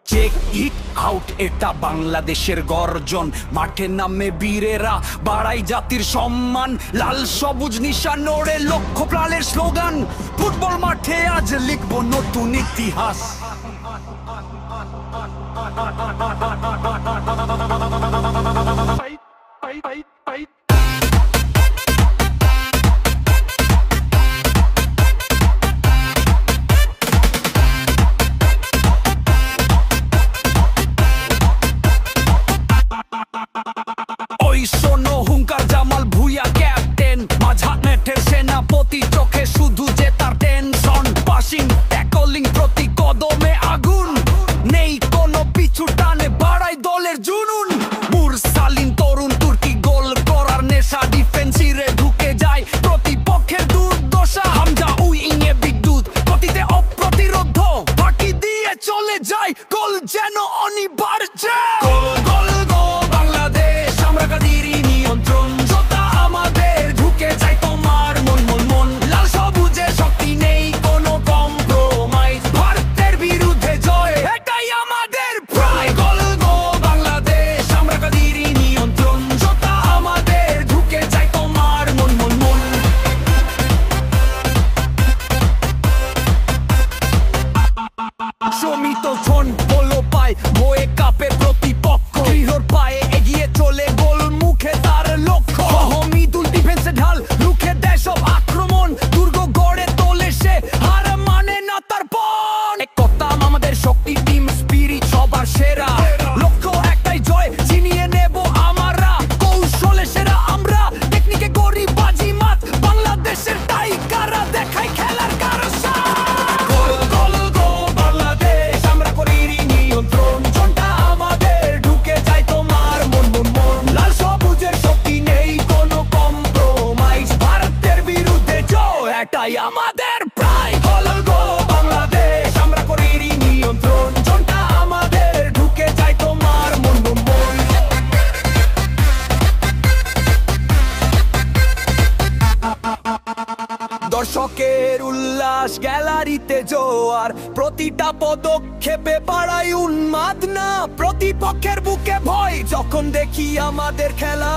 Check it out, এটা বাংলাদেশের গর্জন। মাঠে নামে বীরেরা, বাড়াই জাতির সম্মান। লাল সবুজ নিশান ওড়ে লক্ষ্য প্রাণের স্লোগান। ফুটবল মাঠে আজ লিখব নতুন ইতিহাস। শোনো হুঙ্কার, জামাল ভুঁইয়া ক্যাপ্টেন, মাঝা নেটের সেনাপতি, চোখে শুধু জেতার টেনশন। পাসিং ট্যাকলিং প্রতি কদমে আগুন, নেই কোনো পিছু টানে, বাড়াই দলের জুনুন। মুরসালিন তরুণ তুর্কি, গোল করার নেশা, ডিফেন্সিরে ঢুকে যায় প্রতিপক্ষের দুর্দশা। হামজা উইং এ বিদ্যুৎ গতিতে অপ্রতিরোধ, ফাঁকি দিয়ে চলে যায় গোল যেন অনিবার্য। সমিত জন বলো পায় বয়ে কাপের প্রতিপক্ষ, গৃহর পায়ে এগিয়ে চলে গোল মুখে তার লক্ষ্য। মিদুল ডিফেন্সে ঢাল রুখে দেয় সব আক্রমণ, দুর্গ গড়ে তোলে সে, হার মানে না তার পণ। একতাম আমাদের শক্তি, টিম স্পিরিট সবার সেরা, লক্ষ্য একটাই জয়, ছিনিয়ে নেব আমরা, কৌশলে সেরা আমরা, টেকনিকে গড়ি বাজি মাত, বাংলাদেশের টাইগাররা দেখাই খেলার কারসা। এটাই আমাদের প্রায়, গোল গো বাংলাদেশ, আমরা করি নিয়ন্ত্রণ, জনটা আমাদের ঢুকে যায় তোমার মন মন মন। দর্শকের উল্লাস, গ্যালারিতে জোয়ার, প্রতিটা পদক্ষেপে বাড়াই উন্মাদনা, প্রতিপক্ষের বুকে ভয় যখন দেখি আমাদের খেলা।